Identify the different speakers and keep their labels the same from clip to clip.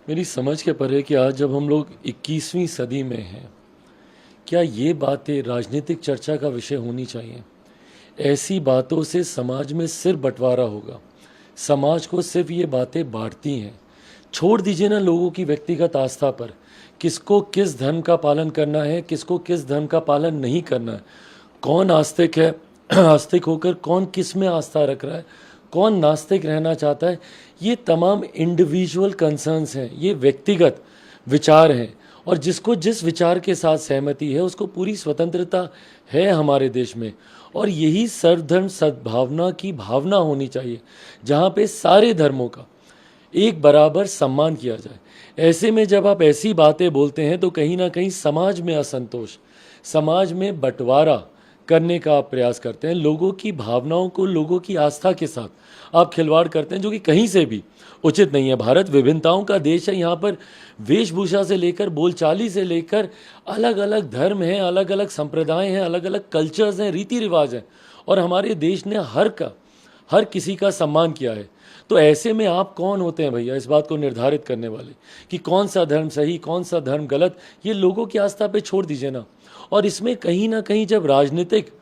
Speaker 1: मेरी समझ के परे कि आज जब हम लोग 21वीं सदी में हैं, क्या ये बातें राजनीतिक चर्चा का विषय होनी चाहिए? ऐसी बातों से समाज में सिर्फ बंटवारा होगा, समाज को सिर्फ ये बातें बांटती हैं। छोड़ दीजिए ना लोगों की व्यक्तिगत आस्था पर, किसको किस धर्म का पालन करना है, किसको किस धर्म का पालन नहीं करना है, कौन आस्तिक है, आस्तिक होकर कौन किस में आस्था रख रहा है, कौन नास्तिक रहना चाहता है, ये तमाम इंडिविजुअल कंसर्न्स हैं, ये व्यक्तिगत विचार हैं। और जिसको जिस विचार के साथ सहमति है उसको पूरी स्वतंत्रता है हमारे देश में। और यही सर्वधर्म सद्भावना की भावना होनी चाहिए, जहाँ पे सारे धर्मों का एक बराबर सम्मान किया जाए। ऐसे में जब आप ऐसी बातें बोलते हैं तो कहीं ना कहीं समाज में असंतोष, समाज में बंटवारा करने का आप प्रयास करते हैं। लोगों की भावनाओं को, लोगों की आस्था के साथ आप खिलवाड़ करते हैं, जो कि कहीं से भी उचित नहीं है। भारत विभिन्नताओं का देश है, यहाँ पर वेशभूषा से लेकर बोलचाली से लेकर अलग अलग धर्म हैं, अलग अलग संप्रदाय हैं, अलग अलग कल्चर्स हैं, रीति रिवाज हैं, और हमारे देश ने हर किसी का सम्मान किया है। तो ऐसे में आप कौन होते हैं भैया इस बात को निर्धारित करने वाले कि कौन सा धर्म सही, कौन सा धर्म गलत? ये लोगों की आस्था पे छोड़ दीजिए ना। और इसमें कहीं ना कहीं जब राजनीतिक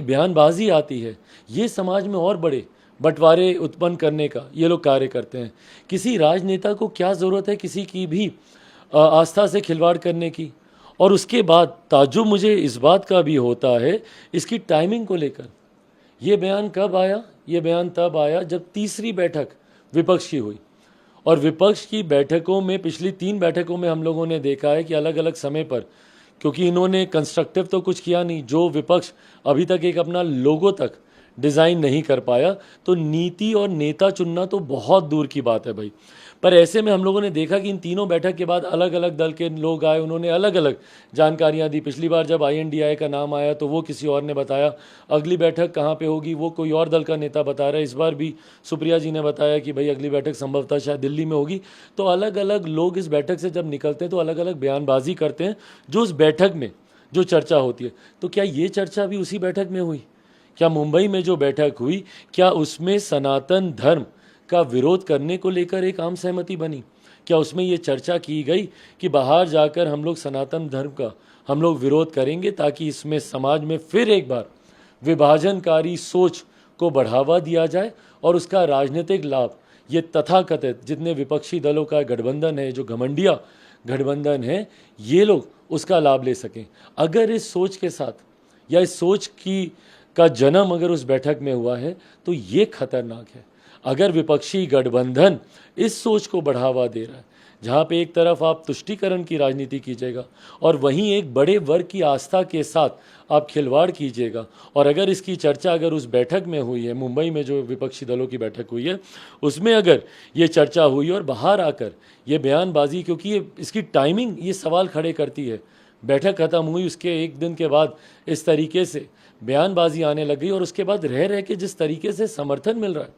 Speaker 1: बयानबाजी आती है, ये समाज में और बड़े बंटवारे उत्पन्न करने का ये लोग कार्य करते हैं। किसी राजनेता को क्या ज़रूरत है किसी की भी आस्था से खिलवाड़ करने की? और उसके बाद ताज्जुब मुझे इस बात का भी होता है इसकी टाइमिंग को लेकर। ये बयान कब आया? ये बयान तब आया जब तीसरी बैठक विपक्ष की हुई, और विपक्ष की बैठकों में, पिछली 3 बैठकों में हम लोगों ने देखा है कि अलग अलग समय पर, क्योंकि इन्होंने कंस्ट्रक्टिव तो कुछ किया नहीं, जो विपक्ष अभी तक एक अपना लोगो तक डिज़ाइन नहीं कर पाया, तो नीति और नेता चुनना तो बहुत दूर की बात है भाई। पर ऐसे में हम लोगों ने देखा कि इन तीनों बैठक के बाद अलग अलग दल के लोग आए, उन्होंने अलग अलग जानकारियां दी। पिछली बार जब INDI का नाम आया तो वो किसी और ने बताया, अगली बैठक कहाँ पे होगी वो कोई और दल का नेता बता रहा है। इस बार भी सुप्रिया जी ने बताया कि भाई अगली बैठक संभवतः शायद दिल्ली में होगी। तो अलग अलग लोग इस बैठक से जब निकलते हैं तो अलग अलग बयानबाजी करते हैं, जो उस बैठक में जो चर्चा होती है। तो क्या ये चर्चा भी उसी बैठक में हुई? क्या मुंबई में जो बैठक हुई, क्या उसमें सनातन धर्म का विरोध करने को लेकर एक आम सहमति बनी? क्या उसमें ये चर्चा की गई कि बाहर जाकर हम लोग सनातन धर्म का हम लोग विरोध करेंगे, ताकि इसमें समाज में फिर एक बार विभाजनकारी सोच को बढ़ावा दिया जाए और उसका राजनीतिक लाभ ये तथाकथित जितने विपक्षी दलों का गठबंधन है, जो घमंडिया गठबंधन है, ये लोग उसका लाभ ले सकें? अगर इस सोच के साथ या इस सोच का जन्म अगर उस बैठक में हुआ है तो ये खतरनाक है। अगर विपक्षी गठबंधन इस सोच को बढ़ावा दे रहा है, जहाँ पे एक तरफ आप तुष्टीकरण की राजनीति कीजिएगा और वहीं एक बड़े वर्ग की आस्था के साथ आप खिलवाड़ कीजिएगा, और अगर इसकी चर्चा अगर उस बैठक में हुई है, मुंबई में जो विपक्षी दलों की बैठक हुई है उसमें अगर ये चर्चा हुई और बाहर आकर ये बयानबाजी, क्योंकि ये इसकी टाइमिंग ये सवाल खड़े करती है। बैठक खत्म हुई, उसके एक दिन के बाद इस तरीके से बयानबाजी आने लग गई, और उसके बाद रह रह के जिस तरीके से समर्थन मिल रहा है,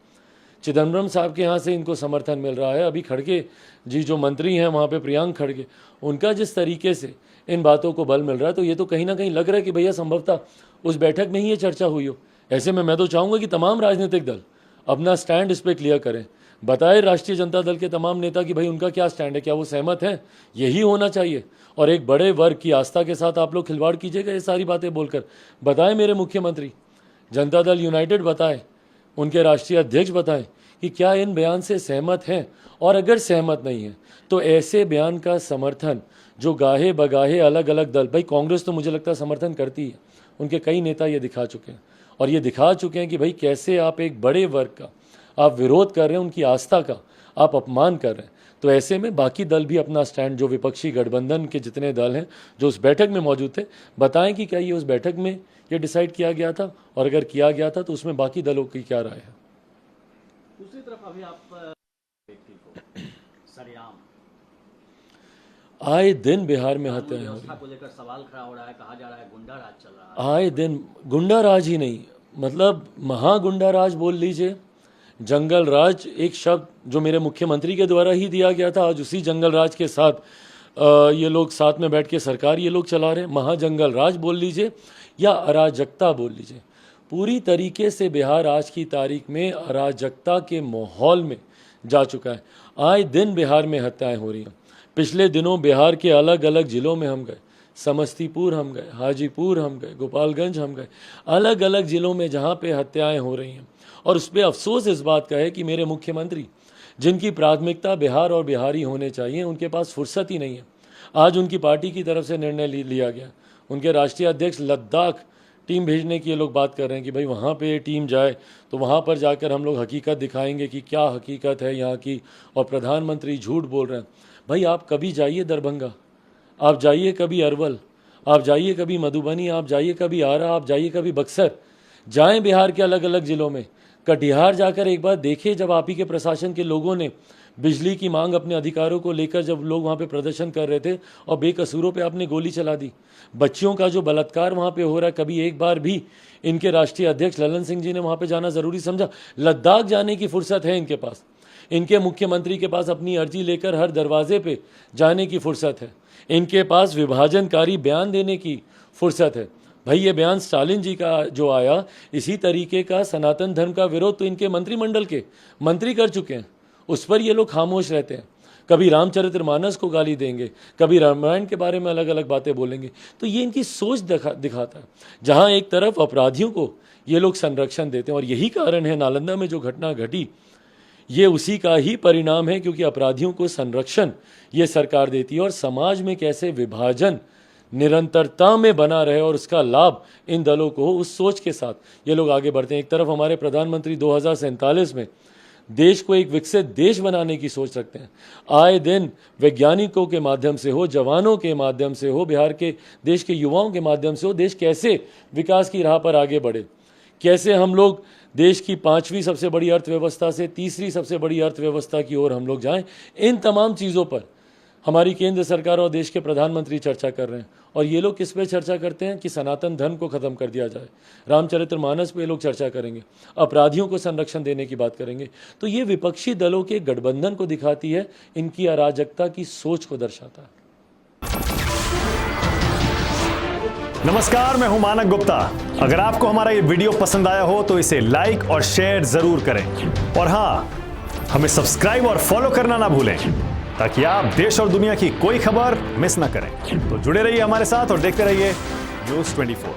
Speaker 1: चिदम्बरम साहब के यहाँ से इनको समर्थन मिल रहा है, अभी खड़गे जी जो मंत्री हैं वहाँ पे प्रियांक खड़गे, उनका जिस तरीके से इन बातों को बल मिल रहा है, तो ये तो कहीं ना कहीं लग रहा है कि भैया संभवतः उस बैठक में ही ये चर्चा हुई हो। ऐसे में मैं तो चाहूँगा कि तमाम राजनीतिक दल अपना स्टैंड इस पर क्लियर करें, बताए राष्ट्रीय जनता दल के तमाम नेता कि भाई उनका क्या स्टैंड है, क्या वो सहमत हैं? यही होना चाहिए। और एक बड़े वर्ग की आस्था के साथ आप लोग खिलवाड़ कीजिएगा ये सारी बातें बोलकर? बताएं मेरे मुख्यमंत्री, जनता दल यूनाइटेड बताएं, उनके राष्ट्रीय अध्यक्ष बताएं कि क्या इन बयान से सहमत हैं, और अगर सहमत नहीं है तो ऐसे बयान का समर्थन जो गाहे बगाहे अलग अलग दल, भाई कांग्रेस तो मुझे लगता है समर्थन करती है, उनके कई नेता ये दिखा चुके हैं, और ये दिखा चुके हैं कि भाई कैसे आप एक बड़े वर्ग का आप विरोध कर रहे हैं, उनकी आस्था का आप अपमान कर रहे हैं। तो ऐसे में बाकी दल भी अपना स्टैंड, जो विपक्षी गठबंधन के जितने दल हैं जो उस बैठक में मौजूद थे, बताएं कि क्या ये उस बैठक में ये डिसाइड किया गया था, और अगर किया गया था तो उसमें बाकी दलों की क्या राय है।
Speaker 2: दूसरी तरफ अभी आप व्यक्ति को सरेआम
Speaker 1: आए दिन बिहार में हत्याएं हो
Speaker 2: व्यवस्था
Speaker 1: रही,
Speaker 2: को लेकर सवाल खड़ा हो रहा है, कहा जा रहा है गुंडा राज चल रहा है।
Speaker 1: आए दिन गुंडा राज ही नहीं, मतलब महागुंडा राज बोल लीजिए, जंगल राज एक शब्द जो मेरे मुख्यमंत्री के द्वारा ही दिया गया था, आज उसी जंगल राज के साथ ये लोग साथ में बैठ के सरकार ये लोग चला रहे हैं। महाजंगल राज बोल लीजिए या अराजकता बोल लीजिए, पूरी तरीके से बिहार आज की तारीख में अराजकता के माहौल में जा चुका है। आए दिन बिहार में हत्याएं हो रही हैं। पिछले दिनों बिहार के अलग अलग ज़िलों में हम गए, समस्तीपुर हम गए, हाजीपुर हम गए, गोपालगंज हम गए, अलग अलग ज़िलों में जहाँ पे हत्याएं हो रही हैं। और उस पर अफसोस इस बात का है कि मेरे मुख्यमंत्री, जिनकी प्राथमिकता बिहार और बिहारी होने चाहिए, उनके पास फुर्सत ही नहीं है। आज उनकी पार्टी की तरफ से निर्णय लिया गया, उनके राष्ट्रीय अध्यक्ष लद्दाख टीम भेजने की ये लोग बात कर रहे हैं कि भाई वहाँ पे टीम जाए तो वहाँ पर जाकर हम लोग हकीकत दिखाएंगे कि क्या हकीकत है यहाँ की, और प्रधानमंत्री झूठ बोल रहे हैं। भाई आप कभी जाइए दरभंगा, आप जाइए कभी अरवल, आप जाइए कभी मधुबनी, आप जाइए कभी आरा, आप जाइए कभी बक्सर, जाएं बिहार के अलग अलग ज़िलों में। कटिहार जाकर एक बार देखिए, जब आप ही के प्रशासन के लोगों ने बिजली की मांग, अपने अधिकारों को लेकर जब लोग वहाँ पे प्रदर्शन कर रहे थे और बेकसूरों पे आपने गोली चला दी। बच्चियों का जो बलात्कार वहाँ पे हो रहा है, कभी एक बार भी इनके राष्ट्रीय अध्यक्ष ललन सिंह जी ने वहाँ पे जाना ज़रूरी समझा? लद्दाख जाने की फुर्सत है इनके पास, इनके मुख्यमंत्री के पास अपनी अर्जी लेकर हर दरवाजे पे जाने की फुर्सत है, इनके पास विभाजनकारी बयान देने की फुर्सत है। भाई ये बयान स्टालिन जी का जो आया, इसी तरीके का सनातन धर्म का विरोध तो इनके मंत्रिमंडल के मंत्री कर चुके हैं, उस पर ये लोग खामोश रहते हैं। कभी रामचरितमानस को गाली देंगे, कभी रामायण के बारे में अलग अलग बातें बोलेंगे। तो ये इनकी सोच दिखाता है। जहाँ एक तरफ अपराधियों को ये लोग संरक्षण देते हैं, और यही कारण है नालंदा में जो घटना घटी, ये उसी का ही परिणाम है, क्योंकि अपराधियों को संरक्षण ये सरकार देती है। और समाज में कैसे विभाजन निरंतरता में बना रहे और उसका लाभ इन दलों को हो, उस सोच के साथ ये लोग आगे बढ़ते हैं। एक तरफ हमारे प्रधानमंत्री 2047 में देश को एक विकसित देश बनाने की सोच रखते हैं। आए दिन वैज्ञानिकों के माध्यम से हो, जवानों के माध्यम से हो, बिहार के देश के युवाओं के माध्यम से हो, देश कैसे विकास की राह पर आगे बढ़े, कैसे हम लोग देश की 5वीं सबसे बड़ी अर्थव्यवस्था से 3री सबसे बड़ी अर्थव्यवस्था की ओर हम लोग जाएं। इन तमाम चीज़ों पर हमारी केंद्र सरकार और देश के प्रधानमंत्री चर्चा कर रहे हैं। और ये लोग किस पे चर्चा करते हैं कि सनातन धर्म को ख़त्म कर दिया जाए। रामचरितमानस पे ये लोग चर्चा करेंगे, अपराधियों को संरक्षण देने की बात करेंगे। तो ये विपक्षी दलों के गठबंधन को दिखाती है, इनकी अराजकता की सोच को दर्शाता है।
Speaker 3: नमस्कार, मैं हूं मानक गुप्ता। अगर आपको हमारा ये वीडियो पसंद आया हो तो इसे लाइक और शेयर जरूर करें, और हाँ, हमें सब्सक्राइब और फॉलो करना ना भूलें, ताकि आप देश और दुनिया की कोई खबर मिस ना करें। तो जुड़े रहिए हमारे साथ और देखते रहिए न्यूज़ 24।